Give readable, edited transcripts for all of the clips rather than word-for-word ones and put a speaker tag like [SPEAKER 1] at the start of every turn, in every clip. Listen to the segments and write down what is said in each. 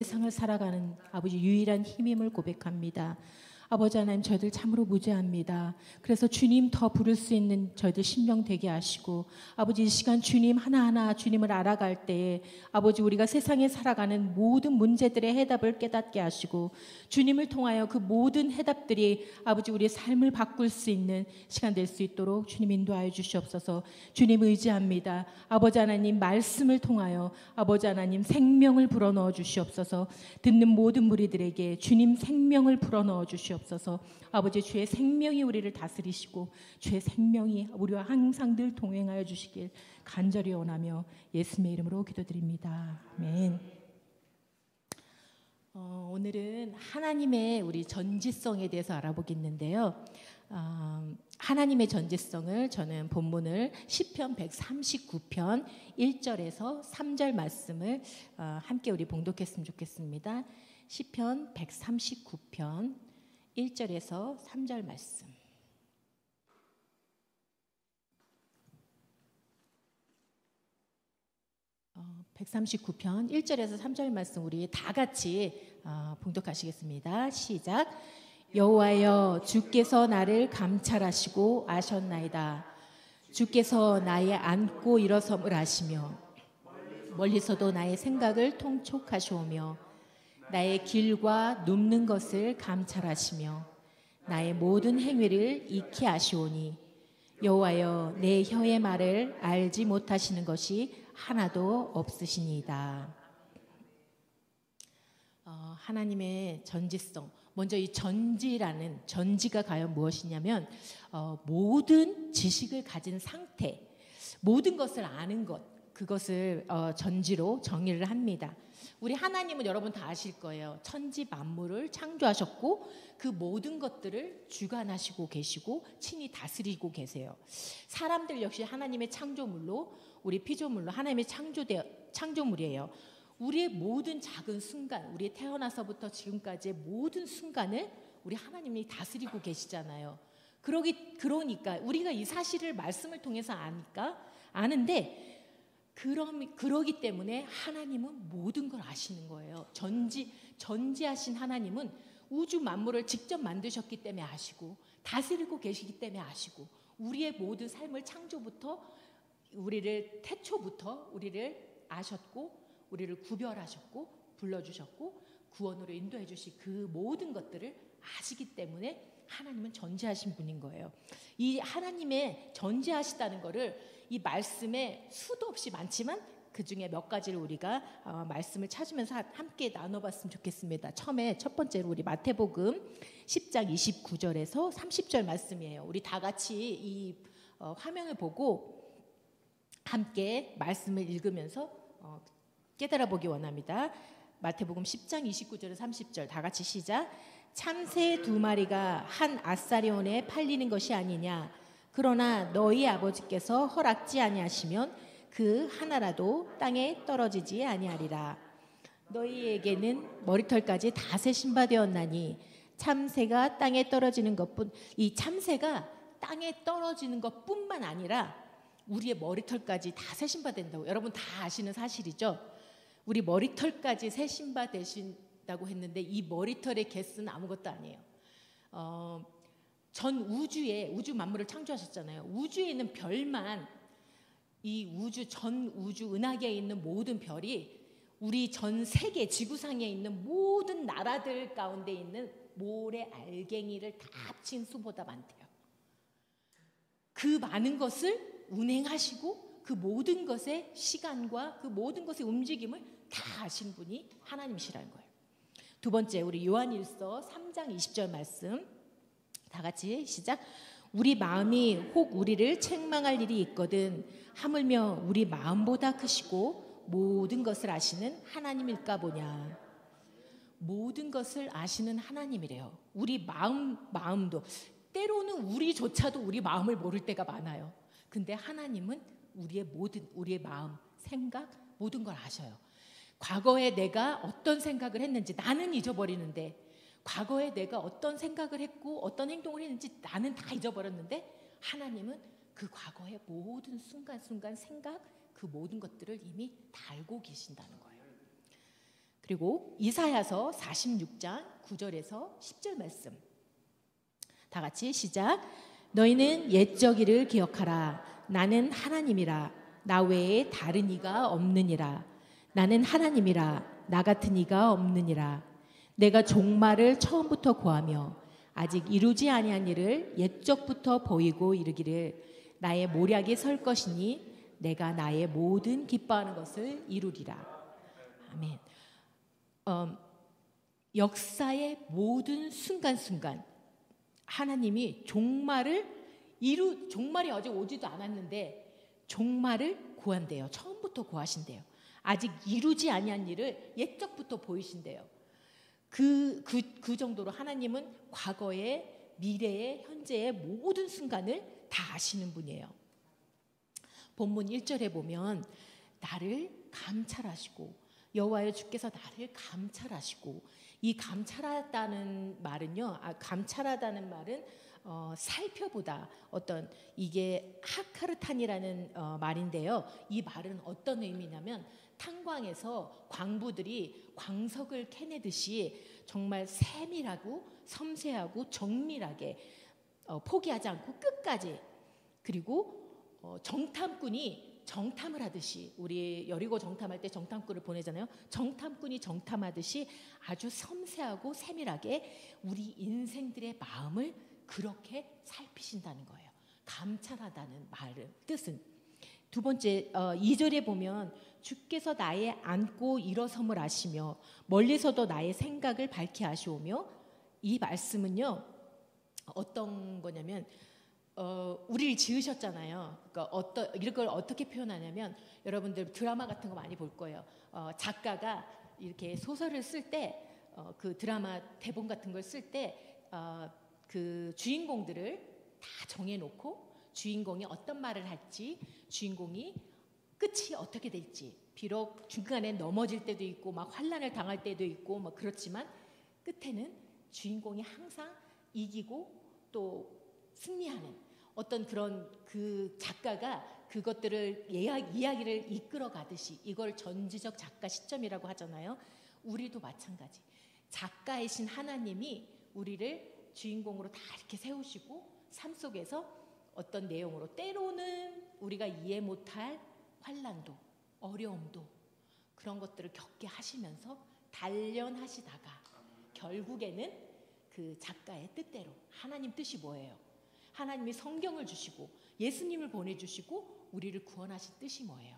[SPEAKER 1] 세상을 살아가는 아버지 유일한 힘임을 고백합니다. 아버지 하나님, 저희들 참으로 무죄합니다. 그래서 주님 더 부를 수 있는 저희들 심령 되게 하시고, 아버지 이 시간 주님 하나하나 주님을 알아갈 때에 아버지 우리가 세상에 살아가는 모든 문제들의 해답을 깨닫게 하시고, 주님을 통하여 그 모든 해답들이 아버지 우리의 삶을 바꿀 수 있는 시간 될 수 있도록 주님 인도하여 주시옵소서. 주님 의지합니다. 아버지 하나님 말씀을 통하여 아버지 하나님 생명을 불어넣어 주시옵소서. 듣는 모든 무리들에게 주님 생명을 불어넣어 주시옵소서. 아버지 주의 생명이 우리를 다스리시고 주의 생명이 우리와 항상 늘 동행하여 주시길 간절히 원하며 예수님의 이름으로 기도드립니다. 아멘. 오늘은 하나님의 우리 전지성에 대해서 알아보겠는데요. 하나님의 전지성을 저는 본문을 시편 139편 1절에서 3절 말씀을 함께 우리 봉독했으면 좋겠습니다. 시편 139편 1절에서 3절 말씀. 어, 139편 1절에서 3절 말씀 우리 다 같이 봉독하시겠습니다. 시작. 여호와여, 주께서 나를 감찰하시고 아셨나이다. 주께서 나의 앉고 일어섬을 아시며 멀리서도 나의 생각을 통촉하시오며 나의 길과 눕는 것을 감찰하시며 나의 모든 행위를 익히 아시오니 여호와여, 내 혀의 말을 알지 못하시는 것이 하나도 없으시니이다. 하나님의 전지성. 먼저 이 전지라는 전지가 과연 무엇이냐면 모든 지식을 가진 상태, 모든 것을 아는 것, 그것을 전지로 정의를 합니다. 우리 하나님은 여러분 다 아실 거예요. 천지 만물을 창조하셨고 그 모든 것들을 주관하시고 계시고 친히 다스리고 계세요. 사람들 역시 하나님의 창조물로, 우리 피조물로 하나님의 창조물이에요. 우리의 모든 작은 순간, 우리 태어나서부터 지금까지의 모든 순간을 우리 하나님이 다스리고 계시잖아요. 그러니까 우리가 이 사실을 말씀을 통해서 아는데 그러기 때문에 하나님은 모든 걸 아시는 거예요. 전지하신 하나님은 우주 만물을 직접 만드셨기 때문에 아시고 다스리고 계시기 때문에 아시고 우리의 모든 삶을 창조부터 우리를 태초부터 우리를 아셨고 우리를 구별하셨고 불러주셨고 구원으로 인도해 주신 그 모든 것들을 아시기 때문에 하나님은 전지하신 분인 거예요. 이 하나님의 전지하시다는 거를 이 말씀에 수도 없이 많지만 그 중에 몇 가지를 우리가 말씀을 찾으면서 함께 나눠봤으면 좋겠습니다. 처음에 첫 번째로 우리 마태복음 10장 29절에서 30절 말씀이에요. 우리 다 같이 이 화면을 보고 함께 말씀을 읽으면서 깨달아 보기 원합니다. 마태복음 10장 29절에서 30절 다 같이 시작. 참새 2마리가 한 아사리온에 팔리는 것이 아니냐. 그러나 너희 아버지께서 허락지 아니하시면 그 하나라도 땅에 떨어지지 아니하리라. 너희에게는 머리털까지 다 세신바 되었나니 참새가 땅에 떨어지는 것뿐, 이 참새가 땅에 떨어지는 것뿐만 아니라 우리의 머리털까지 다 세신바 된다고 여러분 다 아시는 사실이죠. 우리 머리털까지 세신바 되신다고 했는데 이 머리털의 개수는 아무것도 아니에요. 전 우주 만물을 창조하셨잖아요. 우주에 있는 별만, 이 전 우주 은하계에 있는 모든 별이 우리 전 세계 지구상에 있는 모든 나라들 가운데 있는 모래 알갱이를 다 합친 수보다 많대요. 그 많은 것을 운행하시고 그 모든 것의 시간과 그 모든 것의 움직임을 다 아신 분이 하나님이시라는 거예요. 두 번째, 우리 요한일서 3장 20절 말씀 다 같이 시작. 우리 마음이 혹 우리를 책망할 일이 있거든 하물며 우리 마음보다 크시고 모든 것을 아시는 하나님일까 보냐. 모든 것을 아시는 하나님이래요. 우리 마음도 때로는 우리조차도 우리 마음을 모를 때가 많아요. 근데 하나님은 우리의 마음, 생각 모든 걸 아셔요. 과거에 내가 어떤 생각을 했는지 나는 잊어버리는데 과거에 내가 어떤 생각을 했고 어떤 행동을 했는지 나는 다 잊어버렸는데 하나님은 그 과거의 모든 순간순간 생각 그 모든 것들을 이미 다 알고 계신다는 거예요. 그리고 이사야서 46장 9절에서 10절 말씀. 다 같이 시작. 너희는 옛적 일을 기억하라. 나는 하나님이라. 나 외에 다른 이가 없느니라. 나는 하나님이라. 나 같은 이가 없느니라. 내가 종말을 처음부터 구하며 아직 이루지 아니한 일을 옛적부터 보이고 이르기를 나의 모략이 설 것이니 내가 나의 모든 기뻐하는 것을 이루리라. 아멘. 역사의 모든 순간순간 하나님이 종말이 아직 오지도 않았는데 종말을 구한대요. 처음부터 구하신대요. 아직 이루지 아니한 일을 옛적부터 보이신대요. 그 정도로 하나님은 과거의, 미래의, 현재의 모든 순간을 다 아시는 분이에요. 본문 1절에 보면 나를 감찰하시고 여호와여 주께서 나를 감찰하시고, 이 감찰하다는 말은요, 감찰하다는 말은 살펴보다, 어떤 이게 하카르탄이라는 말인데요. 이 말은 어떤 의미냐면 탄광에서 광부들이 광석을 캐내듯이 정말 세밀하고 섬세하고 정밀하게 포기하지 않고 끝까지, 그리고 정탐꾼이 정탐을 하듯이, 우리 여리고 정탐할 때 정탐꾼을 보내잖아요. 정탐꾼이 정탐하듯이 아주 섬세하고 세밀하게 우리 인생들의 마음을 그렇게 살피신다는 거예요. 감찰하다는 말은, 뜻은. 두 번째 2절에 보면 주께서 나의 앉고 일어섬을 아시며 멀리서도 나의 생각을 밝히 아시오며, 이 말씀은요 어떤 거냐면 우리를 지으셨잖아요. 그러니까 이걸 어떻게 표현하냐면, 여러분들 드라마 같은 거 많이 볼 거예요. 작가가 이렇게 소설을 쓸 때, 그 드라마 대본 같은 걸 쓸 때 그 주인공들을 다 정해놓고 주인공이 어떤 말을 할지, 주인공이 끝이 어떻게 될지, 비록 중간에 넘어질 때도 있고 막 환난을 당할 때도 있고 막 그렇지만 끝에는 주인공이 항상 이기고 또 승리하는 어떤 그런, 그 작가가 그것들을 이야기를 이끌어 가듯이, 이걸 전지적 작가 시점이라고 하잖아요. 우리도 마찬가지. 작가이신 하나님이 우리를 주인공으로 다 이렇게 세우시고 삶 속에서 어떤 내용으로, 때로는 우리가 이해 못할 환난도, 어려움도, 그런 것들을 겪게 하시면서 단련하시다가 결국에는 그 작가의 뜻대로, 하나님 뜻이 뭐예요? 하나님이 성경을 주시고 예수님을 보내주시고 우리를 구원하신 뜻이 뭐예요?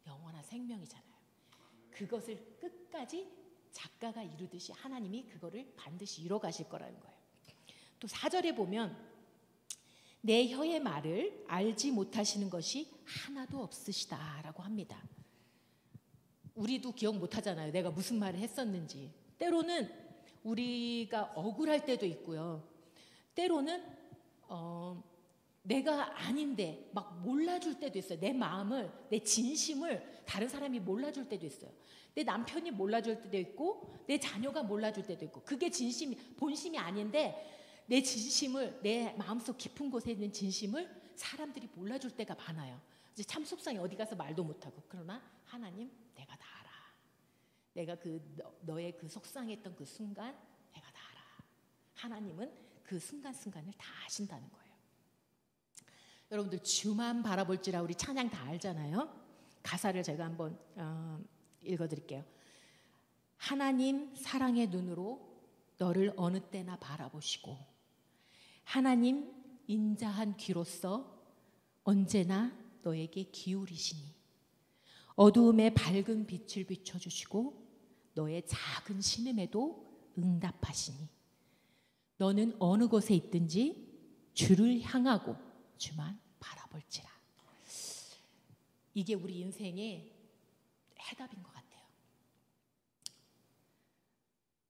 [SPEAKER 1] 영원한 생명이잖아요. 그것을 끝까지 작가가 이루듯이 하나님이 그거를 반드시 이뤄 가실 거라는 거예요. 또 4절에 보면 내 혀의 말을 알지 못하시는 것이 하나도 없으시다라고 합니다. 우리도 기억 못하잖아요. 내가 무슨 말을 했었는지. 때로는 우리가 억울할 때도 있고요. 때로는 내가 아닌데 막 몰라줄 때도 있어요. 내 마음을, 내 진심을 다른 사람이 몰라줄 때도 있어요. 내 남편이 몰라줄 때도 있고 내 자녀가 몰라줄 때도 있고, 그게 본심이 아닌데 내 진심을, 내 마음속 깊은 곳에 있는 진심을 사람들이 몰라줄 때가 많아요. 이제 참 속상해. 어디 가서 말도 못하고. 그러나 하나님, 내가 다 알아. 내가 너의 그 속상했던 그 순간 내가 다 알아. 하나님은 그 순간순간을 다 아신다는 거예요. 여러분들 주만 바라볼지라, 우리 찬양 다 알잖아요. 가사를 제가 한번 읽어드릴게요. 하나님 사랑의 눈으로 너를 어느 때나 바라보시고, 하나님 인자한 귀로서 언제나 너에게 기울이시니, 어두움에 밝은 빛을 비춰주시고 너의 작은 신음에도 응답하시니, 너는 어느 곳에 있든지 주를 향하고 주만 바라볼지라. 이게 우리 인생의 해답인 것 같아요.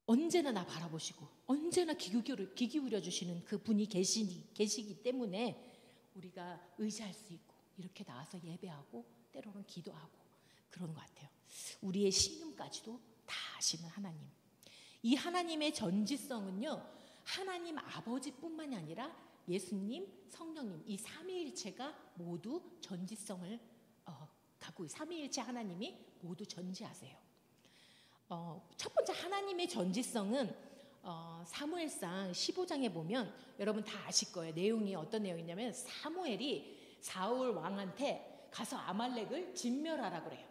[SPEAKER 1] 언제나 나 바라보시고 언제나 귀 기울여 주시는 그 분이 계시기 때문에 우리가 의지할 수 있고 이렇게 나와서 예배하고 때로는 기도하고 그러는 것 같아요. 우리의 신음까지도 다 아시는 하나님. 이 하나님의 전지성은요, 하나님 아버지뿐만이 아니라 예수님, 성령님, 이 삼위일체가 모두 전지성을 갖고, 삼위일체 하나님이 모두 전지하세요. 첫 번째 하나님의 전지성은 사무엘상 15장에 보면 여러분 다 아실 거예요. 내용이 어떤 내용이냐면 사무엘이 사울 왕한테 가서 아말렉을 진멸하라 그래요.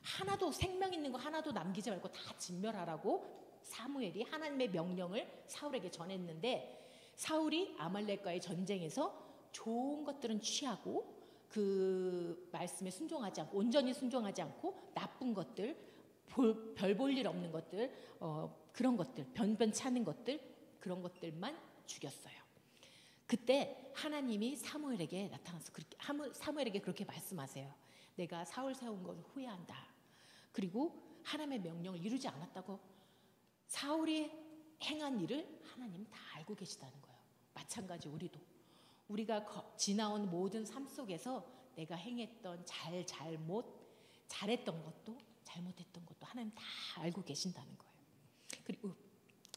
[SPEAKER 1] 하나도 생명 있는 거 하나도 남기지 말고 다 진멸하라고 사무엘이 하나님의 명령을 사울에게 전했는데, 사울이 아말렉과의 전쟁에서 좋은 것들은 취하고 그 말씀에 순종하지 않고, 온전히 순종하지 않고 나쁜 것들, 별 볼 일 없는 것들, 그런 것들, 변변찮은 것들, 그런 것들만 죽였어요. 그때 하나님이 사무엘에게 나타나서 사무엘에게 그렇게 말씀하세요. 내가 사울 세운 것을 후회한다. 그리고 하나님의 명령을 이루지 않았다고. 사울이 행한 일을 하나님은 다 알고 계시다는 거예요. 마찬가지 우리도. 우리가 지나온 모든 삶 속에서 내가 행했던 잘못, 잘했던 것도 잘못했던 것도 하나님 다 알고 계신다는 거예요. 그리고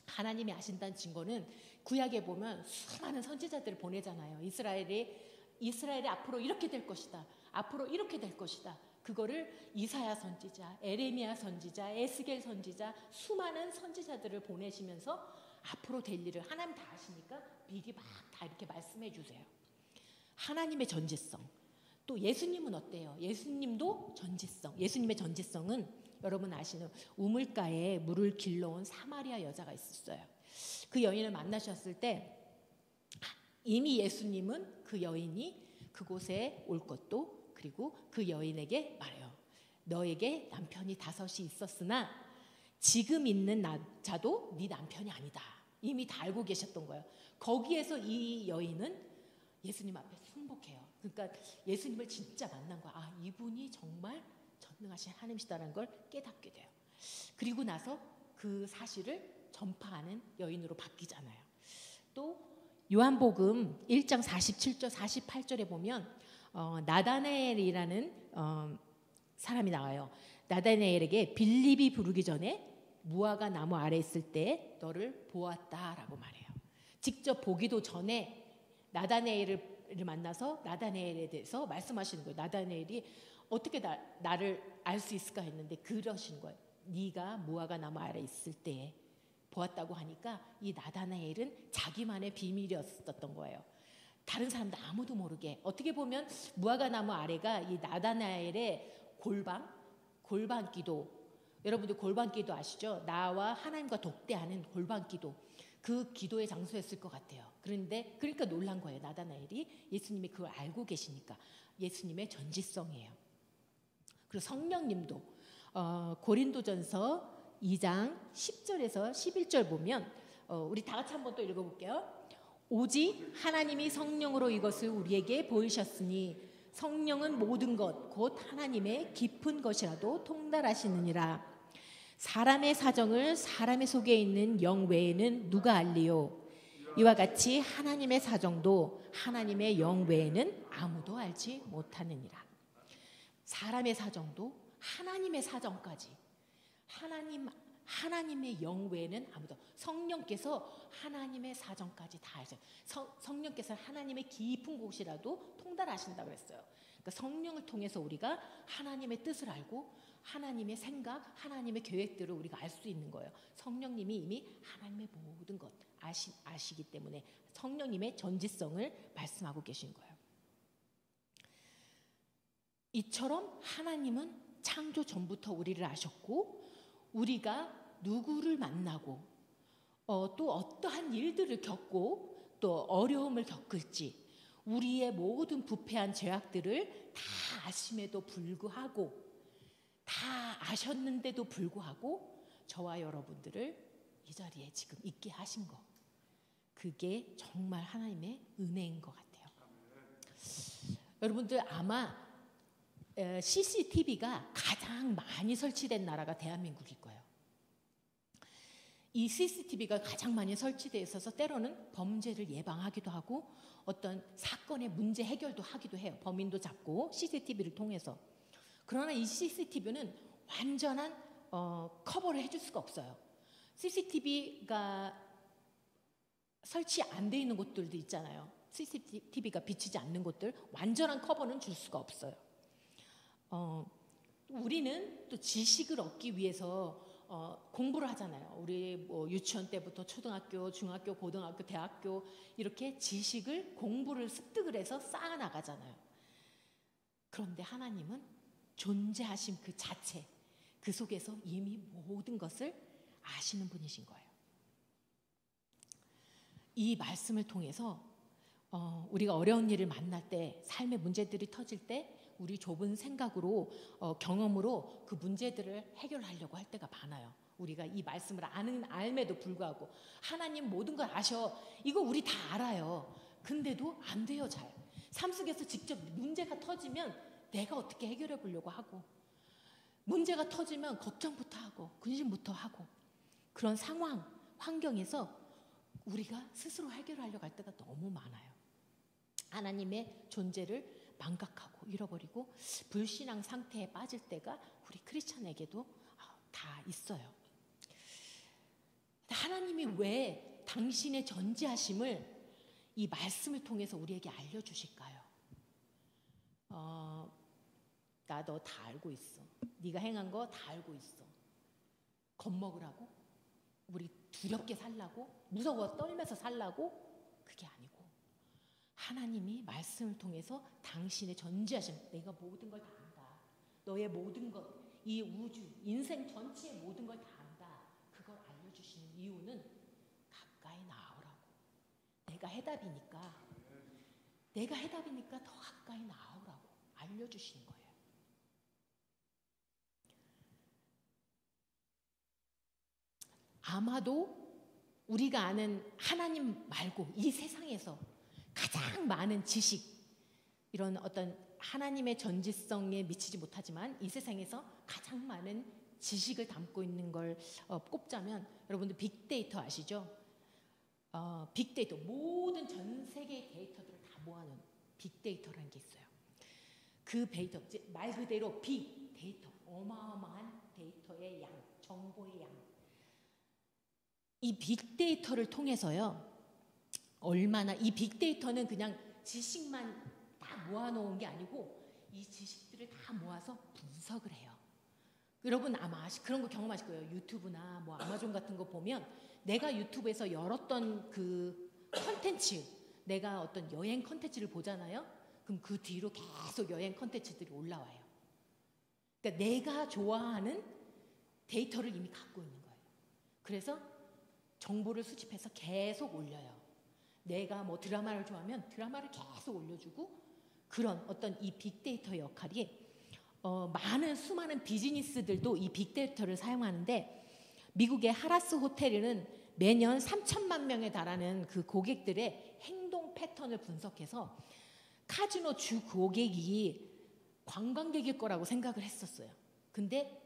[SPEAKER 1] 하나님이 아신다는 증거는 구약에 보면 수많은 선지자들을 보내잖아요. 이스라엘이 앞으로 이렇게 될 것이다. 앞으로 이렇게 될 것이다. 그거를 이사야 선지자, 에레미야 선지자, 에스겔 선지자, 수많은 선지자들을 보내시면서 앞으로 될 일을 하나님 다 아시니까 미리 막 다 이렇게 말씀해 주세요. 하나님의 전지성. 또 예수님은 어때요? 예수님도 전지성. 예수님의 전지성은 여러분 아시는 우물가에 물을 길러온 사마리아 여자가 있었어요. 그 여인을 만나셨을 때 이미 예수님은 그 여인이 그곳에 올 것도, 그리고 그 여인에게 말해요. 너에게 남편이 5이 있었으나 지금 있는 자도 네 남편이 아니다. 이미 다 알고 계셨던 거예요. 거기에서 이 여인은 예수님 앞에 순복해요. 그러니까 예수님을 진짜 만난 거야. 아, 이분이 정말 전능하신 하나님이시다는 걸 깨닫게 돼요. 그리고 나서 그 사실을 전파하는 여인으로 바뀌잖아요. 또 요한복음 1장 47절 48절에 보면 나다나엘이라는 사람이 나와요. 나다나엘에게 빌립이 부르기 전에 무화과 나무 아래 있을 때 너를 보았다라고 말해요. 직접 보기도 전에 나다나엘을 만나서 나다나엘에 대해서 말씀하시는 거예요. 나다나엘이 어떻게 나를 알 수 있을까 했는데 그러신 거예요. 네가 무화과 나무 아래 있을 때 보았다고 하니까 이 나다나엘은 자기만의 비밀이었던 거예요. 다른 사람들 아무도 모르게. 어떻게 보면 무화과 나무 아래가 이 나다나엘의 골방기도, 여러분들 골방기도 아시죠? 나와 하나님과 독대하는 골방기도, 그 기도의 장소였을 것 같아요. 그러니까 놀란 거예요. 나다나엘이 예수님이 그걸 알고 계시니까. 예수님의 전지성이에요. 그리고 성령님도 고린도전서 2장 10절에서 11절 보면 우리 다 같이 한번 또 읽어볼게요. 오직 하나님이 성령으로 이것을 우리에게 보이셨으니 성령은 모든 것 곧 하나님의 깊은 것이라도 통달하시느니라. 사람의 사정을 사람의 속에 있는 영 외에는 누가 알리요? 이와 같이 하나님의 사정도 하나님의 영 외에는 아무도 알지 못하느니라. 사람의 사정도 하나님의 사정까지, 하나님의 영 외에는 아무도. 성령께서 하나님의 사정까지 다 아세요. 성령께서 하나님의 깊은 곳이라도 통달하신다고 그랬어요. 그러니까 성령을 통해서 우리가 하나님의 뜻을 알고 하나님의 생각, 하나님의 계획들을 우리가 알 수 있는 거예요. 성령님이 이미 하나님의 모든 것 아시기 때문에 성령님의 전지성을 말씀하고 계신 거예요. 이처럼 하나님은 창조 전부터 우리를 아셨고, 우리가 누구를 만나고 또 어떠한 일들을 겪고 또 어려움을 겪을지, 우리의 모든 부패한 죄악들을 다 아심에도 불구하고, 다 아셨는데도 불구하고 저와 여러분들을 이 자리에 지금 있게 하신 거, 그게 정말 하나님의 은혜인 것 같아요. 여러분들 아마 CCTV가 가장 많이 설치된 나라가 대한민국일 거예요. 이 CCTV가 가장 많이 설치되어 있어서 때로는 범죄를 예방하기도 하고 어떤 사건의 문제 해결도 하기도 해요. 범인도 잡고 CCTV를 통해서. 그러나 이 CCTV는 완전한 커버를 해줄 수가 없어요. CCTV가 설치 안 돼 있는 곳들도 있잖아요. CCTV가 비치지 않는 곳들, 완전한 커버는 줄 수가 없어요. 우리는 또 지식을 얻기 위해서 공부를 하잖아요. 우리 뭐 유치원 때부터 초등학교, 중학교, 고등학교, 대학교 이렇게 지식을 공부를 습득을 해서 쌓아 나가잖아요. 그런데 하나님은 존재하심 그 자체, 그 속에서 이미 모든 것을 아시는 분이신 거예요. 이 말씀을 통해서 우리가 어려운 일을 만날 때, 삶의 문제들이 터질 때 우리 좁은 생각으로 경험으로 그 문제들을 해결하려고 할 때가 많아요. 우리가 이 말씀을 알매도 불구하고 하나님 모든 걸 아셔. 이거 우리 다 알아요. 근데도 안 돼요. 잘. 삶 속에서 직접 문제가 터지면 내가 어떻게 해결해 보려고 하고, 문제가 터지면 걱정부터 하고 근심부터 하고, 그런 상황, 환경에서 우리가 스스로 해결하려고 할 때가 너무 많아요. 하나님의 존재를 망각하고 잃어버리고 불신앙 상태에 빠질 때가 우리 크리스찬에게도 다 있어요. 하나님이 왜 당신의 전지하심을 이 말씀을 통해서 우리에게 알려주실까요? 나 너 다 알고 있어. 네가 행한 거 다 알고 있어. 겁먹으라고? 우리 두렵게 살라고? 무서워 떨면서 살라고? 그게 아니고, 하나님이 말씀을 통해서 당신의 전지하심, 내가 모든 걸 다 안다. 너의 모든 것, 이 우주, 인생 전체의 모든 걸 다 안다. 그걸 알려주시는 이유는 가까이 나오라고. 내가 해답이니까 더 가까이 나오라고 알려주시는 거예요. 아마도 우리가 아는 하나님 말고 이 세상에서 가장 많은 지식, 이런 어떤 하나님의 전지성에 미치지 못하지만 이 세상에서 가장 많은 지식을 담고 있는 걸 꼽자면, 여러분들 빅데이터 아시죠? 빅데이터, 모든 전 세계의 데이터들을 다 모아놓은 빅데이터라는 게 있어요. 그 데이터, 말 그대로 빅데이터, 어마어마한 데이터의 양, 정보의 양. 이 빅데이터를 통해서요, 얼마나, 이 빅데이터는 그냥 지식만 다 모아놓은 게 아니고 이 지식들을 다 모아서 분석을 해요. 여러분 아마 그런 거 경험하실 거예요. 유튜브나 뭐 아마존 같은 거 보면 내가 유튜브에서 열었던 그 컨텐츠, 내가 어떤 여행 컨텐츠를 보잖아요. 그럼 그 뒤로 계속 여행 컨텐츠들이 올라와요. 그러니까 내가 좋아하는 데이터를 이미 갖고 있는 거예요. 그래서 정보를 수집해서 계속 올려요. 내가 뭐 드라마를 좋아하면 드라마를 계속 올려주고, 그런 어떤 이 빅데이터 역할이 많은 수많은 비즈니스들도 이 빅데이터를 사용하는데, 미국의 하라스 호텔은 매년 3천만 명에 달하는 그 고객들의 행동 패턴을 분석해서 카지노 주 고객이 관광객일 거라고 생각을 했었어요. 근데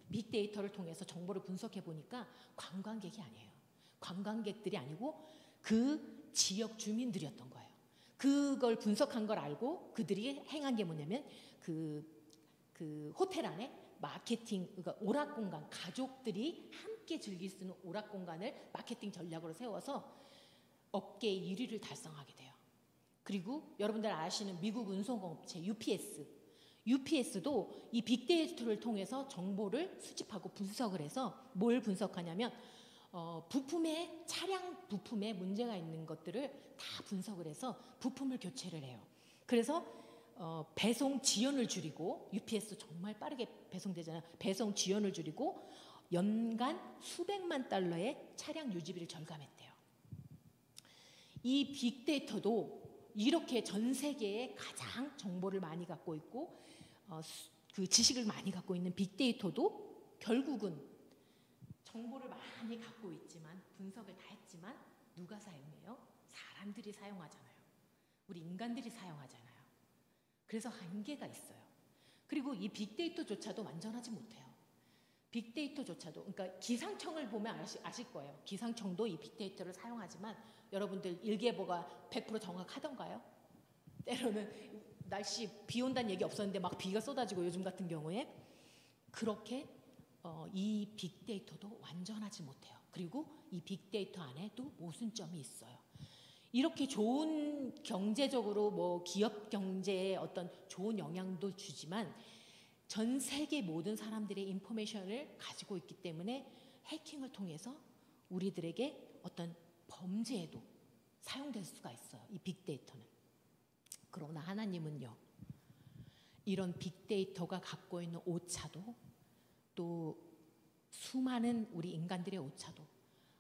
[SPEAKER 1] 빅데이터를 통해서 정보를 분석해 보니까 관광객이 아니에요. 관광객들이 아니고 그 지역 주민들이었던 거예요. 그걸 분석한 걸 알고 그들이 행한 게 뭐냐면 그 호텔 안에 마케팅, 그러니까 오락 공간, 가족들이 함께 즐길 수 있는 오락 공간을 마케팅 전략으로 세워서 업계 1위를 달성하게 돼요. 그리고 여러분들 아시는 미국 운송업체 UPS도 이 빅데이터를 통해서 정보를 수집하고 분석을 해서 뭘 분석하냐면 차량 부품에 문제가 있는 것들을 다 분석을 해서 부품을 교체를 해요. 그래서 배송 지연을 줄이고, UPS 정말 빠르게 배송되잖아요. 배송 지연을 줄이고 연간 수백만 달러의 차량 유지비를 절감했대요. 이 빅데이터도 이렇게 전 세계에 가장 정보를 많이 갖고 있고 그 지식을 많이 갖고 있는 빅데이터도 결국은 정보를 많이 갖고 있지만, 분석을 다 했지만 누가 사용해요? 사람들이 사용하잖아요. 우리 인간들이 사용하잖아요. 그래서 한계가 있어요. 그리고 이 빅데이터조차도 완전하지 못해요. 빅데이터조차도, 그러니까 기상청을 보면 아실 거예요. 기상청도 이 빅데이터를 사용하지만 여러분들 일기예보가 100% 정확하던가요? 때로는 날씨 비 온다는 얘기 없었는데 막 비가 쏟아지고, 요즘 같은 경우에 그렇게 이 빅데이터도 완전하지 못해요. 그리고 이 빅데이터 안에도 모순점이 있어요. 이렇게 좋은 경제적으로 뭐 기업 경제에 어떤 좋은 영향도 주지만 전 세계 모든 사람들의 인포메이션을 가지고 있기 때문에 해킹을 통해서 우리들에게 어떤 범죄에도 사용될 수가 있어요. 이 빅데이터는. 그러나 하나님은요, 이런 빅데이터가 갖고 있는 오차도, 또 수많은 우리 인간들의 오차도,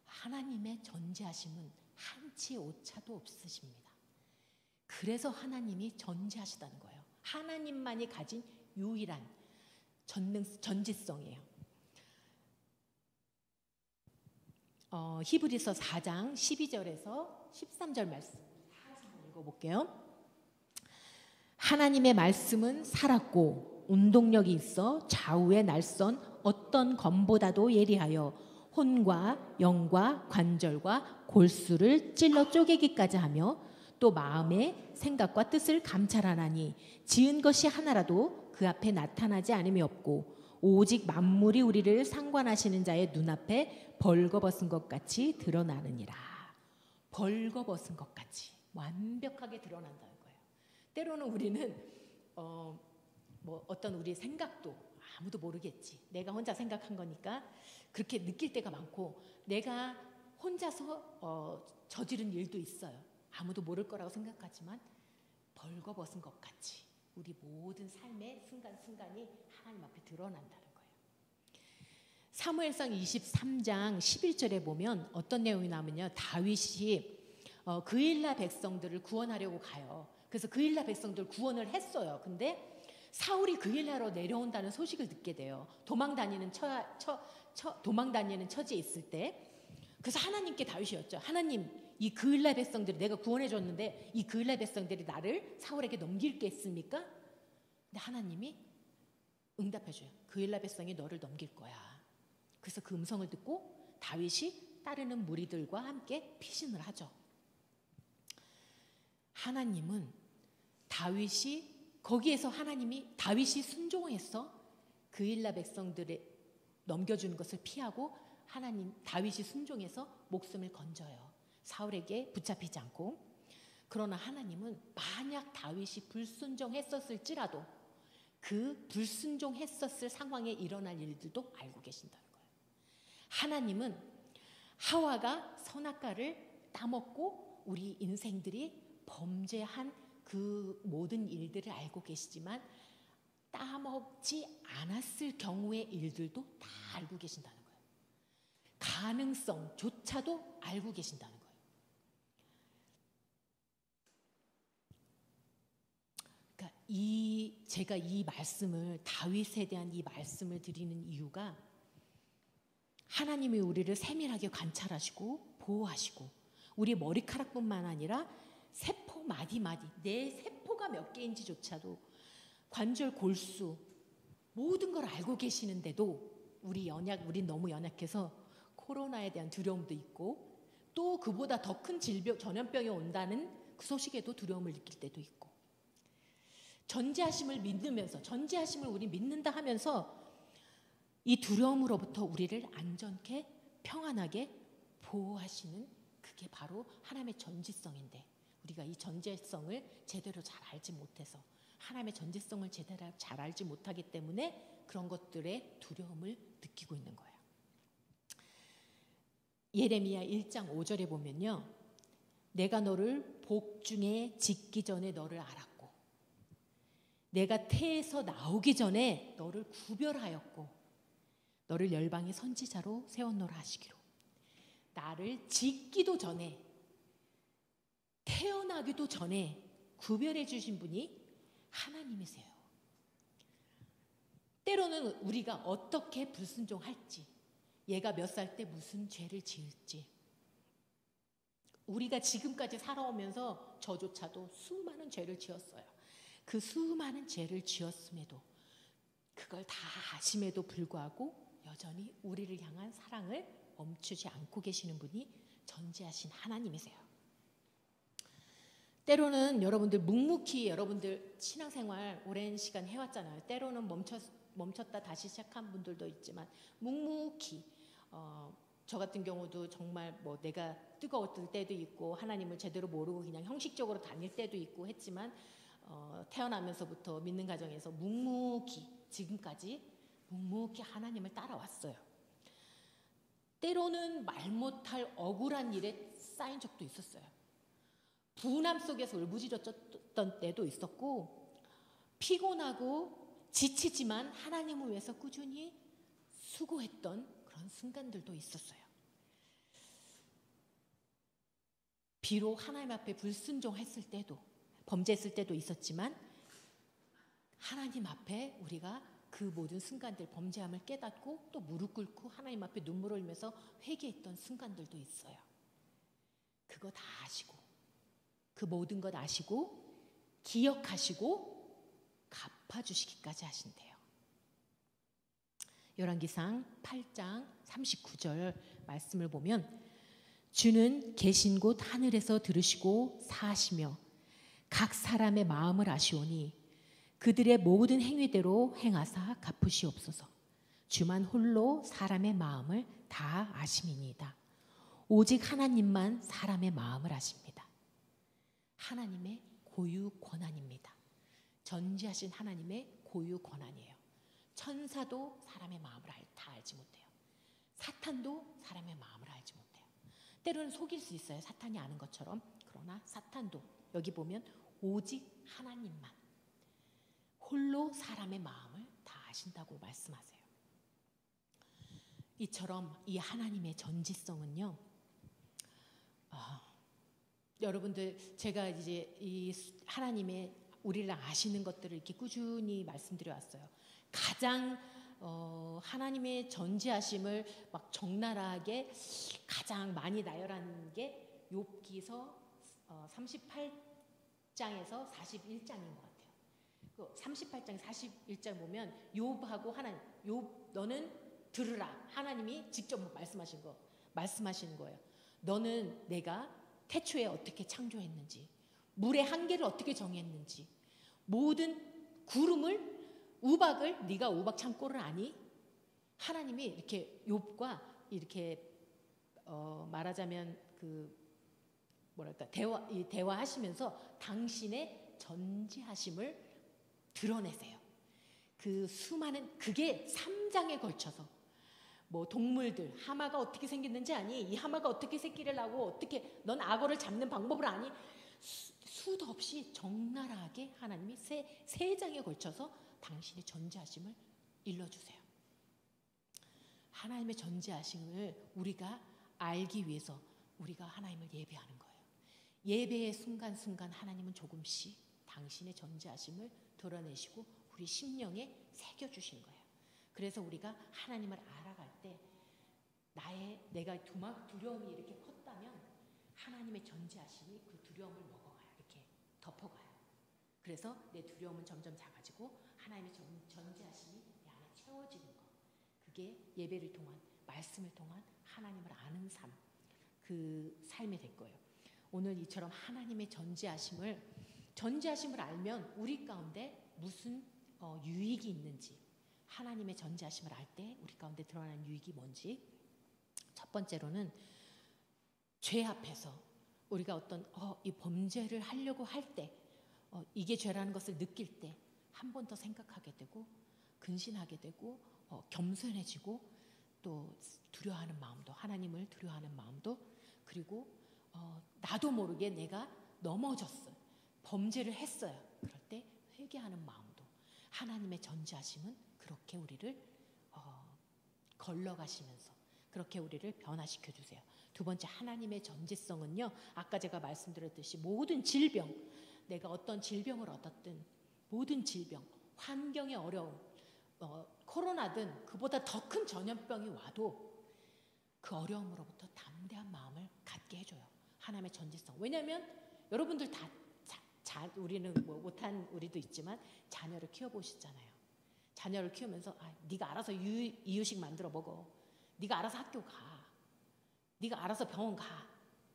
[SPEAKER 1] 하나님의 전지하심은 한치의 오차도 없으십니다. 그래서 하나님이 전지하시다는 거예요. 하나님만이 가진 유일한 전지성이에요. 히브리서 4장 12절에서 13절 말씀 읽어볼게요. 하나님의 말씀은 살았고 운동력이 있어 좌우의 날선 어떤 검보다도 예리하여 혼과 영과 관절과 골수를 찔러 쪼개기까지 하며 또 마음의 생각과 뜻을 감찰하나니 지은 것이 하나라도 그 앞에 나타나지 않음이 없고 오직 만물이 우리를 상관하시는 자의 눈앞에 벌거벗은 것 같이 드러나느니라. 벌거벗은 것 같이 완벽하게 드러난다는 거예요. 때로는 우리는 어떤 우리의 생각도 아무도 모르겠지. 내가 혼자 생각한 거니까 그렇게 느낄 때가 많고, 내가 혼자서 저지른 일도 있어요. 아무도 모를 거라고 생각하지만 벌거벗은 것 같이 우리 모든 삶의 순간순간이 하나님 앞에 드러난다는 거예요. 사무엘상 23장 11절에 보면 어떤 내용이 나오면요, 다윗이 그일라 백성들을 구원하려고 가요. 그래서 그일라 백성들 구원을 했어요. 근데 사울이 그일라로 내려온다는 소식을 듣게 돼요. 도망다니는 처지에 있을 때. 그래서 하나님께 다윗이 여쭤요. 하나님, 이 그일라 백성들이 내가 구원해 줬는데 이 그일라 백성들이 나를 사울에게 넘길겠습니까? 근데 하나님이 응답해 줘요. 그일라 백성이 너를 넘길 거야. 그래서 그 음성을 듣고 다윗이 따르는 무리들과 함께 피신을 하죠. 하나님은 거기에서 다윗이 순종해서 그일라 백성들의 넘겨주는 것을 피하고 다윗이 순종해서 목숨을 건져요. 사울에게 붙잡히지 않고. 그러나 하나님은 만약 다윗이 불순종했었을지라도 그 불순종했었을 상황에 일어날 일들도 알고 계신다는 거예요. 하나님은 하와가 선악과를 따먹고 우리 인생들이 범죄한 그 모든 일들을 알고 계시지만 따먹지 않았을 경우의 일들도 다 알고 계신다는 거예요. 가능성조차도 알고 계신다는 거예요. 그러니까 제가 이 말씀을, 다윗에 대한 이 말씀을 드리는 이유가, 하나님이 우리를 세밀하게 관찰하시고 보호하시고 우리 머리카락뿐만 아니라 세포 마디마디, 내 세포가 몇 개인지조차도, 관절, 골수, 모든 걸 알고 계시는데도 우린 너무 연약해서 코로나에 대한 두려움도 있고, 또 그보다 더 큰 질병, 전염병이 온다는 그 소식에도 두려움을 느낄 때도 있고, 전지하심을 믿으면서, 전지하심을 우리 믿는다 하면서 이 두려움으로부터 우리를 안전케 평안하게 보호하시는, 그게 바로 하나님의 전지성인데, 우리가 이 전지성을 제대로 잘 알지 못해서, 하나님의 전지성을 제대로 잘 알지 못하기 때문에 그런 것들의 두려움을 느끼고 있는 거예요. 예레미야 1장 5절에 보면요, 내가 너를 복중에 짓기 전에 너를 알았고 내가 태에서 나오기 전에 너를 구별하였고 너를 열방의 선지자로 세웠노라 하시기로. 나를 짓기도 전에, 태어나기도 전에 구별해 주신 분이 하나님이세요. 때로는 우리가 어떻게 불순종할지, 얘가 몇 살 때 무슨 죄를 지을지, 우리가 지금까지 살아오면서 저조차도 수많은 죄를 지었어요. 그 수많은 죄를 지었음에도, 그걸 다 아심에도 불구하고 여전히 우리를 향한 사랑을 멈추지 않고 계시는 분이 전지하신 하나님이세요. 때로는 여러분들 묵묵히 여러분들 신앙생활 오랜 시간 해왔잖아요. 때로는 멈췄다 다시 시작한 분들도 있지만 묵묵히 저 같은 경우도 정말 내가 뜨거웠을 때도 있고 하나님을 제대로 모르고 그냥 형식적으로 다닐 때도 있고 했지만 태어나면서부터 믿는 가정에서 묵묵히 지금까지 묵묵히 하나님을 따라왔어요. 때로는 말 못할 억울한 일에 쌓인 적도 있었어요. 분함 속에서 울부짖었던 때도 있었고, 피곤하고 지치지만 하나님을 위해서 꾸준히 수고했던 그런 순간들도 있었어요. 비록 하나님 앞에 불순종했을 때도, 범죄했을 때도 있었지만 하나님 앞에 우리가 그 모든 순간들, 범죄함을 깨닫고 또 무릎 꿇고 하나님 앞에 눈물을 흘리면서 회개했던 순간들도 있어요. 그거 다 아시고, 그 모든 것 아시고 기억하시고 갚아주시기까지 하신대요. 열왕기상 8장 39절 말씀을 보면, 주는 계신 곳 하늘에서 들으시고 사하시며 각 사람의 마음을 아시오니 그들의 모든 행위대로 행하사 갚으시옵소서. 주만 홀로 사람의 마음을 다 아심이니이다. 오직 하나님만 사람의 마음을 아십니다. 하나님의 고유 권한입니다. 전지하신 하나님의 고유 권한이에요. 천사도 사람의 마음을 다 알지 못해요. 사탄도 사람의 마음을 알지 못해요. 때로는 속일 수 있어요. 사탄이 아는 것처럼. 그러나 사탄도 여기 보면 오직 하나님만 홀로 사람의 마음을 다 아신다고 말씀하세요. 이처럼 이 하나님의 전지성은요, 여러분들, 제가 이제 이 하나님의 우리를 아시는 것들을 이렇게 꾸준히 말씀드려 왔어요. 가장 하나님의 전지하심을 막 적나라하게 가장 많이 나열한 게 욥기서 38장에서 41장인 것 같아요. 38장 41장 보면 욥하고 하나님, 욥 너는 들으라. 하나님이 직접 말씀하시는 거예요. 너는 내가 태초에 어떻게 창조했는지, 물의 한계를 어떻게 정했는지, 모든 구름을, 우박을 네가 우박 창고를 아니? 하나님이 이렇게 욥과 이렇게 말하자면 대화하시면서 당신의 전지하심을 드러내세요. 그 수많은, 그게 3장에 걸쳐서 뭐 동물들, 하마가 어떻게 생겼는지 아니? 이 하마가 어떻게 새끼를 낳고 어떻게 넌 악어를 잡는 방법을 아니? 수도 없이 적나라하게 하나님이 세 장에 걸쳐서 당신의 전지하심을 일러주세요. 하나님의 전지하심을 우리가 알기 위해서 우리가 하나님을 예배하는 거예요. 예배의 순간순간 하나님은 조금씩 당신의 전지하심을 드러내시고 우리 심령에 새겨주신 거예요. 그래서 우리가 하나님을 알아갈 때 내가 두려움이 이렇게 컸다면 하나님의 전지하심이 그 두려움을 먹어가요. 이렇게 덮어가요. 그래서 내 두려움은 점점 작아지고 하나님의 전지하심이 내 안에 채워지는 것. 그게 예배를 통한, 말씀을 통한 하나님을 아는 삶, 그 삶이 될 거예요. 오늘 이처럼 하나님의 전지하심을 알면 우리 가운데 무슨 유익이 있는지, 하나님의 전지하심을 알 때 우리 가운데 드러나는 유익이 뭔지, 첫 번째로는 죄 앞에서 우리가 어떤 이 범죄를 하려고 할 때, 이게 죄라는 것을 느낄 때 한 번 더 생각하게 되고 근신하게 되고 겸손해지고 또 두려워하는 마음도, 하나님을 두려워하는 마음도, 그리고 나도 모르게 내가 넘어졌어요. 범죄를 했어요. 그럴 때 회개하는 마음도, 하나님의 전지하심은 그렇게 우리를 걸러가시면서 그렇게 우리를 변화시켜 주세요. 두 번째, 하나님의 전지성은요, 아까 제가 말씀드렸듯이 모든 질병, 내가 어떤 질병을 얻었든 모든 질병, 환경의 어려움, 코로나든 그보다 더 큰 전염병이 와도 그 어려움으로부터 담대한 마음을 갖게 해줘요. 하나님의 전지성. 왜냐하면 여러분들 다 우리는 뭐 못한 우리도 있지만 자녀를 키워보시잖아요. 자녀를 키우면서 네가 알아서 이유식 만들어 먹어. 네가 알아서 학교 가. 네가 알아서 병원 가.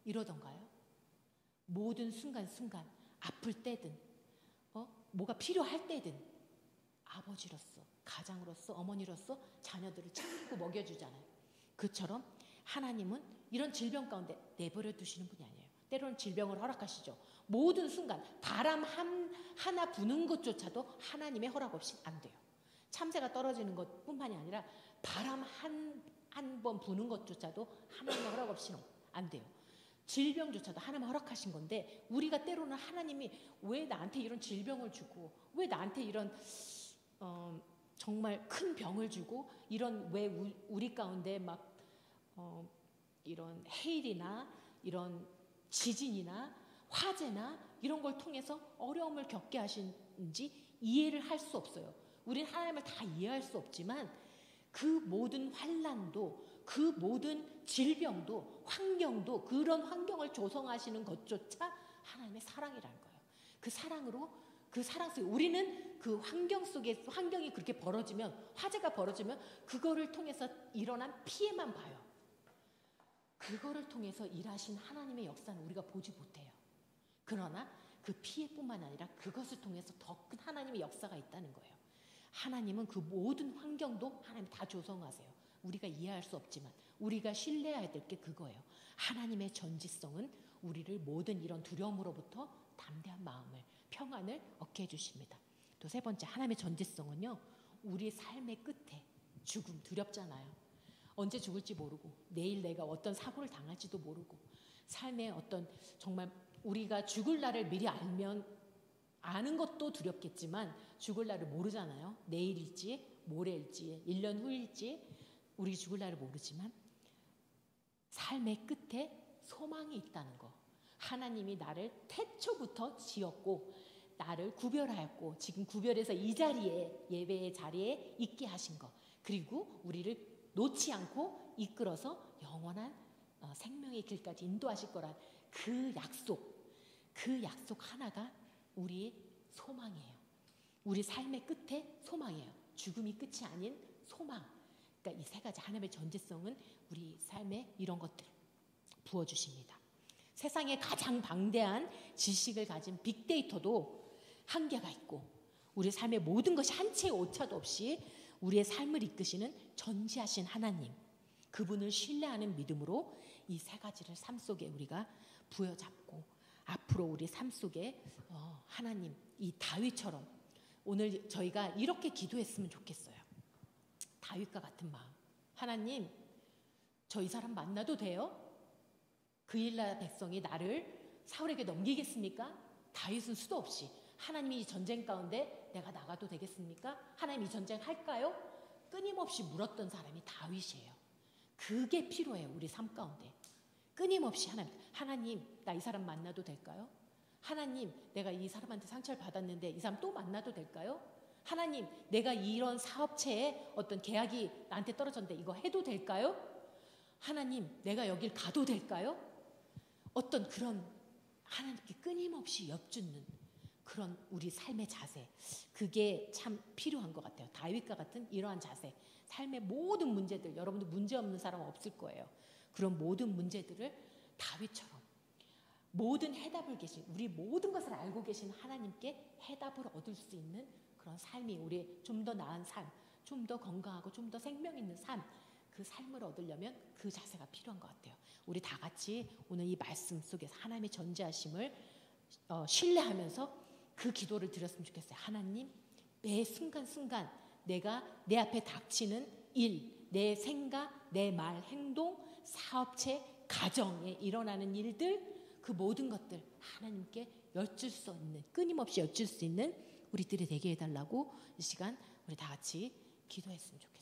[SPEAKER 1] 이러던가요? 모든 순간순간 아플 때든 뭐가 필요할 때든 아버지로서, 가장으로서, 어머니로서 자녀들을 참고 먹여주잖아요. 그처럼 하나님은 이런 질병 가운데 내버려 두시는 분이 아니에요. 때로는 질병을 허락하시죠. 모든 순간 바람 하나 부는 것조차도 하나님의 허락 없이 안 돼요. 참새가 떨어지는 것뿐만이 아니라 바람 한 번 부는 것조차도 하나님의 허락 없이는 안 돼요. 질병조차도 하나님 허락하신 건데 우리가 때로는 하나님이 왜 나한테 이런 질병을 주고 왜 나한테 이런 정말 큰 병을 주고 이런 왜 우리 가운데 막 이런 해일이나 이런 지진이나 화재나 이런 걸 통해서 어려움을 겪게 하신지 이해를 할 수 없어요. 우리는 하나님을 다 이해할 수 없지만 그 모든 환난도 그 모든 질병도 환경도 그런 환경을 조성하시는 것조차 하나님의 사랑이라는 거예요. 그 사랑으로 그 사랑 속에 우리는 그 환경 속에 환경이 그렇게 벌어지면 화재가 벌어지면 그거를 통해서 일어난 피해만 봐요. 그거를 통해서 일하신 하나님의 역사는 우리가 보지 못해요. 그러나 그 피해뿐만 아니라 그것을 통해서 더 큰 하나님의 역사가 있다는 거예요. 하나님은 그 모든 환경도 하나님 다 조성하세요. 우리가 이해할 수 없지만 우리가 신뢰해야 될 게 그거예요. 하나님의 전지성은 우리를 모든 이런 두려움으로부터 담대한 마음을 평안을 얻게 해주십니다. 또 세 번째 하나님의 전지성은요, 우리 삶의 끝에 죽음 두렵잖아요. 언제 죽을지 모르고 내일 내가 어떤 사고를 당할지도 모르고 삶의 어떤 정말 우리가 죽을 날을 미리 알면 아는 것도 두렵겠지만 죽을 날을 모르잖아요. 내일일지 모레일지 1년 후일지 우리 죽을 날을 모르지만 삶의 끝에 소망이 있다는 거. 하나님이 나를 태초부터 지었고 나를 구별하였고 지금 구별해서 이 자리에 예배의 자리에 있게 하신 거. 그리고 우리를 놓지 않고 이끌어서 영원한 생명의 길까지 인도하실 거란 그 약속 하나가 우리의 소망이에요. 우리 삶의 끝에 소망이에요. 죽음이 끝이 아닌 소망. 그러니까 이 세 가지 하나님의 전지성은 우리 삶에 이런 것들 부어주십니다. 세상에 가장 방대한 지식을 가진 빅데이터도 한계가 있고 우리 삶의 모든 것이 한 채의 오차도 없이 우리의 삶을 이끄시는 전지하신 하나님, 그분을 신뢰하는 믿음으로 이 세 가지를 삶 속에 우리가 부여잡고 앞으로 우리 삶 속에 하나님, 이 다윗처럼 오늘 저희가 이렇게 기도했으면 좋겠어요. 다윗과 같은 마음. 하나님, 저 이 사람 만나도 돼요? 그 일라 백성이 나를 사울에게 넘기겠습니까? 다윗은 수도 없이 하나님이 이 전쟁 가운데 내가 나가도 되겠습니까? 하나님 이 전쟁 할까요? 끊임없이 물었던 사람이 다윗이에요. 그게 필요해요. 우리 삶 가운데 끊임없이 하나님 나 이 사람 만나도 될까요? 하나님 내가 이 사람한테 상처를 받았는데 이 사람 또 만나도 될까요? 하나님 내가 이런 사업체에 어떤 계약이 나한테 떨어졌는데 이거 해도 될까요? 하나님 내가 여길 가도 될까요? 어떤 그런 하나님께 끊임없이 엿주는 그런 우리 삶의 자세, 그게 참 필요한 것 같아요. 다윗과 같은 이러한 자세, 삶의 모든 문제들, 여러분들 문제 없는 사람 없을 거예요. 그런 모든 문제들을 다윗처럼 모든 해답을 계신, 우리 모든 것을 알고 계신 하나님께 해답을 얻을 수 있는 그런 삶이 우리 좀 더 나은 삶, 좀 더 건강하고 좀 더 생명 있는 삶, 그 삶을 얻으려면 그 자세가 필요한 것 같아요. 우리 다 같이 오늘 이 말씀 속에서 하나님의 전지하심을 신뢰하면서 그 기도를 드렸으면 좋겠어요. 하나님, 매 순간순간 내가 내 앞에 닥치는 일, 내 생각, 내 말, 행동, 사업체, 가정에 일어나는 일들, 그 모든 것들 하나님께 여쭐 수 있는, 끊임없이 여쭐 수 있는 우리들이 되게 해달라고 이 시간 우리 다 같이 기도했으면 좋겠습니다.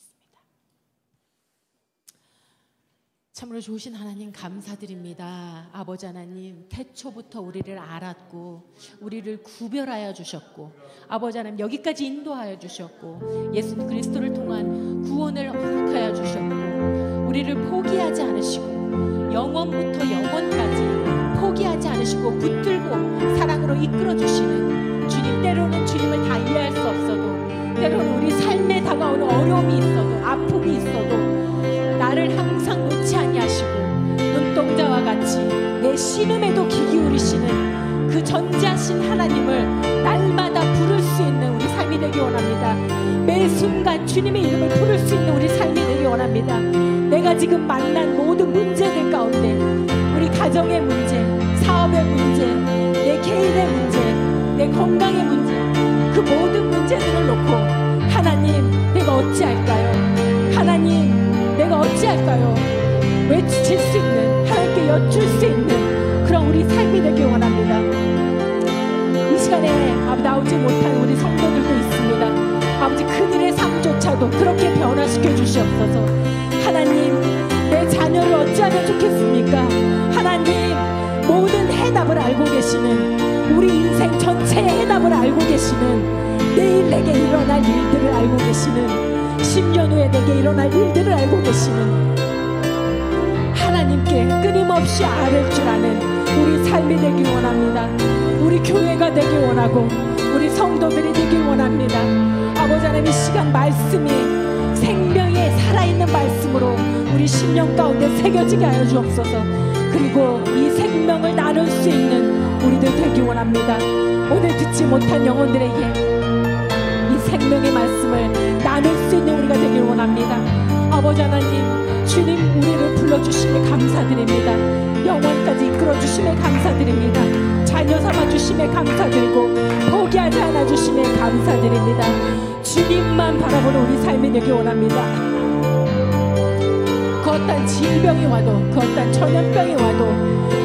[SPEAKER 1] 참으로 좋으신 하나님 감사드립니다. 아버지 하나님, 태초부터 우리를 알았고 우리를 구별하여 주셨고 아버지 하나님 여기까지 인도하여 주셨고 예수 그리스도를 통한 구원을 허락하여 주셨고 우리를 포기하지 않으시고 영원부터 영원까지 포기하지 않으시고 붙들고 사랑으로 이끌어 주시는 주님, 때로는 주님을 다 이해할 수 없어도 때로는 우리 삶에 다가오는 어려움이 있어도 아픔이 있어도 나를 항상 놓지 아니하시고 눈동자와 같이 내 신음에도 귀 기울이시는 그 전지하신 하나님을 날마다 부를 수 있는 우리 삶이 되기 원합니다. 매 순간 주님의 이름을 부를 수 있는 우리 삶이 되기 원합니다. 내가 지금 만난 모든 문제들 가운데 우리 가정의 문제, 사업의 문제, 내 개인의 문제, 내 건강의 문제, 그 모든 문제들을 놓고 하나님 어찌할까요? 하나님, 내가 어찌할까요? 외칠 수 있는, 하나님께 여쭐 수 있는 그런 우리 삶이 되길 원합니다. 이 시간에 나오지 못한 우리 성도들도 있습니다. 아버지, 그들의 삶조차도 그렇게 변화시켜 주시옵소서. 하나님, 내 자녀를 어찌하면 좋겠습니까? 하나님, 모든 해답을 알고 계시는, 우리 인생 전체의 해답을 알고 계시는, 내일 내게 일어날 일들을 알고 계시는, 10년 후에 내게 일어날 일들을 알고 계시는 하나님께 끊임없이 아뢰 줄 아는 우리 삶이 되길 원합니다. 우리 교회가 되길 원하고 우리 성도들이 되길 원합니다. 아버지 하나님, 이 시간 말씀이 생명의 살아있는 말씀으로 우리 심령 가운데 새겨지게 하여 주옵소서. 그리고 이 생명을 나눌 수 있는 우리들 되길 원합니다. 오늘 듣지 못한 영혼들에게 이 생명의 말씀을 나눌 수 있는 우리가 되길 원합니다. 아버지 하나님, 주님 우리를 불러주심에 감사드립니다. 영원까지 이끌어주심에 감사드립니다. 자녀 삼아주심에 감사드리고 포기하지 않아주심에 감사드립니다. 주님만 바라보는 우리 삶이 되길 원합니다. 그 어떤 질병이 와도, 그 어떤 전염병이 와도,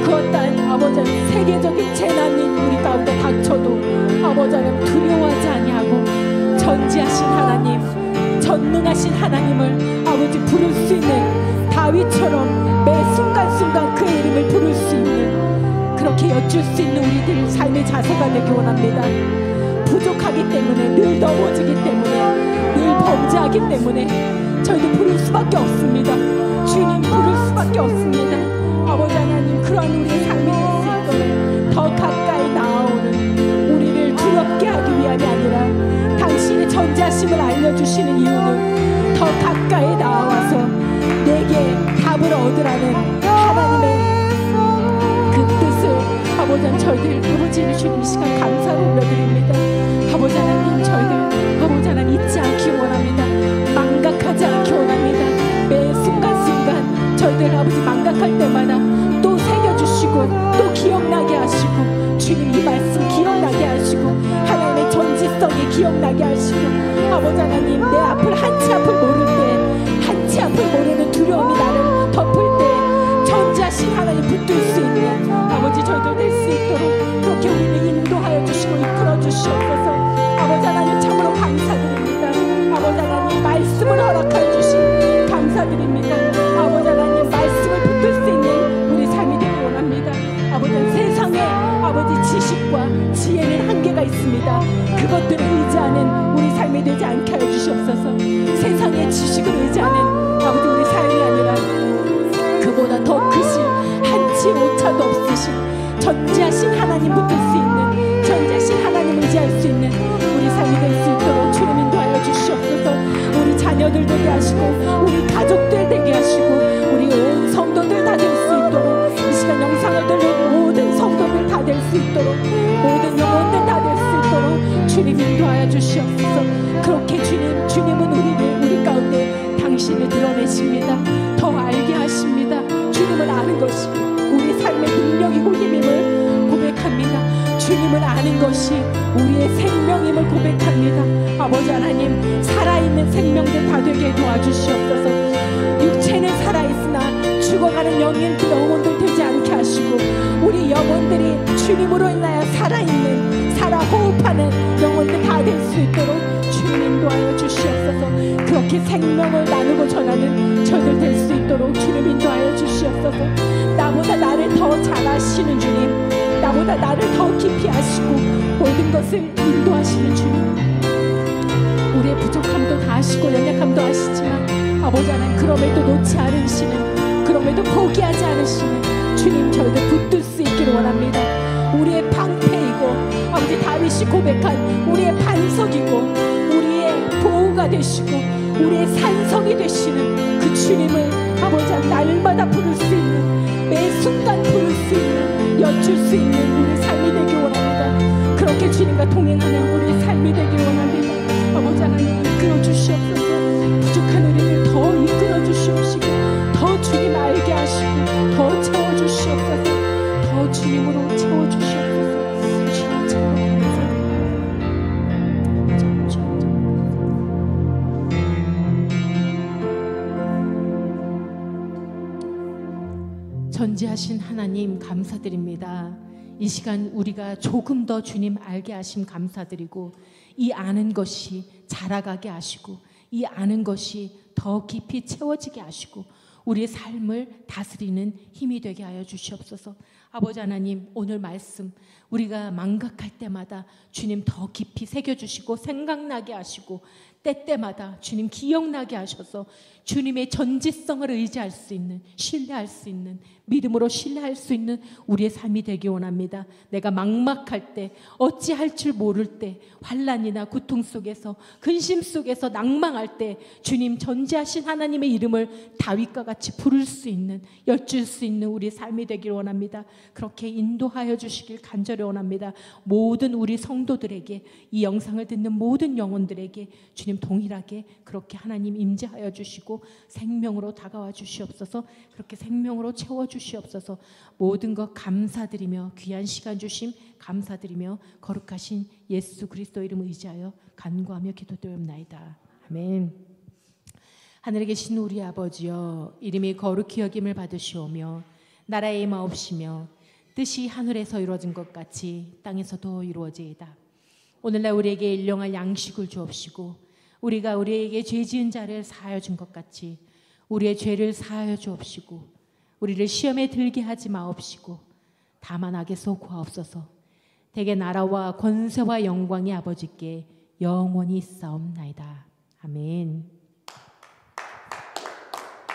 [SPEAKER 1] 그 어떤 아버지 세계적인 재난이 우리 가운데 닥쳐도 아버지 하나님 두려워하지 아니하고 전지하신 하나님, 전능하신 하나님을 아버지 부를 수 있는, 다윗처럼 매 순간순간 그의 이름을 부를 수 있는, 그렇게 여쭐 수 있는 우리들 삶의 자세가 되기 원합니다. 부족하기 때문에, 늘 넘어지기 때문에, 늘 범죄하기 때문에 저희도 부를 수밖에 없습니다. 주님 부를 수밖에 없습니다. 아버지 하나님, 그러한 우리의 삶이 될 수 있도록 더 가까이 나아오는, 우리를 두렵게 하기 위함이 아니라 당신의 전지하심을 알려주시는 이유는 더 가까이 나와서 내게 답을 얻으라는 하나님의 그 뜻을 아버지 하나님, 저희들 아버지를 주님 이 시간 감사를 올려드립니다. 아버지 하나님, 저희들 아버지 하나님 잊지 않기 원합니다. 망각하지 않기 원합니다. 매 순간순간 저희들 아버지 망각할 때마다 또 새겨주시고 또 기억나게 하시고, 주님 이 말씀 기억나게 하시고, 하나님의 전지성이 기억나게 하시고, 아버지 하나님, 내 앞을 한치 앞을 모를 때, 한치 앞을 모르는 두려움이 나를 덮을 때 전지하신 하나님 붙들 수 있는 아버지 저희들 될 수 있도록 그렇게 우리를 인도하여 주시고 이끌어 주시옵소서. 아버지 하나님, 참으로 감사드립니다. 아버지 하나님, 말씀을 허락하여 주신 감사드립니다. 아버지 하나님, 말씀을 붙들 수 있는 우리 삶이 되길 원합니다. 아버지, 세상에 아버지 지식과 지혜는 한계가 있습니다. 그것들을 의지하는 우리 삶이 되지 않게 하여 주시옵소서. 세상의 지식을 의지하는 아버지 우리 삶이 아니라 그보다 더 크신, 한치 오차도 없으신 전지하신 하나님 붙들 수 있는, 전지하신 하나님 의지할 수 있는 우리 삶이 될 수 있도록 주님 인도하여 주시옵소서. 우리 자녀들 되게 하시고, 우리 가족들 되게 하시고, 우리 온 성도들 다 될 수 있도록, 이 시간 영상을 들는 모든 성도들 다 될 수 있도록, 모든 영혼들 다 될 수 있도록 주님 인도하여 주시옵소서. 그렇게 주님은 우리 가운데 당신을 드러내십니다. 더 알게 하십니다. 주님을 아는 것이 우리 삶의 능력이고 힘임을 고백합니다. 주님을 아는 것이 우리의 생명임을 고백합니다. 아버지 하나님, 살아있는 생명들 다 되게 도와주시옵소서. 육체는 살아있으나 죽어가는 영혼들 되지 않게 하시고, 우리 영혼들이 주님으로 인하여 살아있는, 살아 호흡하는 영혼들 다 될 수 있도록 주님 인도하여 주시옵소서. 그렇게 생명을 나누고 전하는 저희들 될 수 있도록 주님 인도하여 주시옵소서. 나보다 나를 더 잘 아시는 주님, 나보다 나를 더 깊이 아시고 모든 것을 인도하시는 주님, 우리의 부족함도 다 아시고 연약함도 아시지만 아버지 하나님, 그럼에도 놓지 않으시는, 그럼에도 포기하지 않으시는 주님, 저희들 붙들 수 있기를 원합니다. 우리의 방패이고 아버지 다윗이 고백한 우리의 반석이고 우리의 보호가 되시고 우리의 산성이 되시는 그 주님을 아버지 하나님, 날마다 부를 수 있는, 매 순간 부를 수 있는, 여쭐 수 있는 우리 삶이 되길 원합니다. 그렇게 주님과 동행하는 우리 삶이 되길 원합니다. 아버지 하나님, 이끌어 주시옵소서. 부족한 우리를 더 이끌어 주시옵시고, 더 주님 알게 하시고, 더 채워 주시옵소서. 더 주님으로 채워 주시옵소서. 주님 참으로 감사드립니다. 전지하신 하나님 감사드립니다. 이 시간 우리가 조금 더 주님 알게 하심 감사드리고, 이 아는 것이 자라가게 하시고, 이 아는 것이 더 깊이 채워지게 하시고, 우리의 삶을 다스리는 힘이 되게 하여 주시옵소서. 아버지 하나님, 오늘 말씀 우리가 망각할 때마다 주님 더 깊이 새겨주시고 생각나게 하시고, 때때마다 주님 기억나게 하셔서 주님의 전지성을 의지할 수 있는, 신뢰할 수 있는, 믿음으로 신뢰할 수 있는 우리의 삶이 되기 원합니다. 내가 막막할 때, 어찌할 줄 모를 때, 환난이나 고통 속에서, 근심 속에서 낭망할 때 주님 전지하신 하나님의 이름을 다윗과 같이 부를 수 있는, 여쭐 수 있는 우리 삶이 되기를 원합니다. 그렇게 인도하여 주시길 간절히 원합니다. 모든 우리 성도들에게, 이 영상을 듣는 모든 영혼들에게 주님 동일하게 그렇게 하나님 임재하여 주시고 생명으로 다가와 주시옵소서. 그렇게 생명으로 채워 주시옵소서. 모든 것 감사드리며 귀한 시간 주심 감사드리며 거룩하신 예수 그리스도 이름 의지하여 간구하며 기도드리옵나이다. 아멘. 하늘에 계신 우리 아버지여, 이름이 거룩히 여김을 받으시오며 나라의 임하옵시며 뜻이 하늘에서 이루어진 것 같이 땅에서도 이루어지이다. 오늘날 우리에게 일용할 양식을 주옵시고, 우리가 우리에게 죄 지은 자를 사하여 준 것 같이 우리의 죄를 사하여 주옵시고, 우리를 시험에 들게 하지 마옵시고 다만 악에서 구하옵소서. 대개 나라와 권세와 영광이 아버지께 영원히 있사옵나이다. 아멘.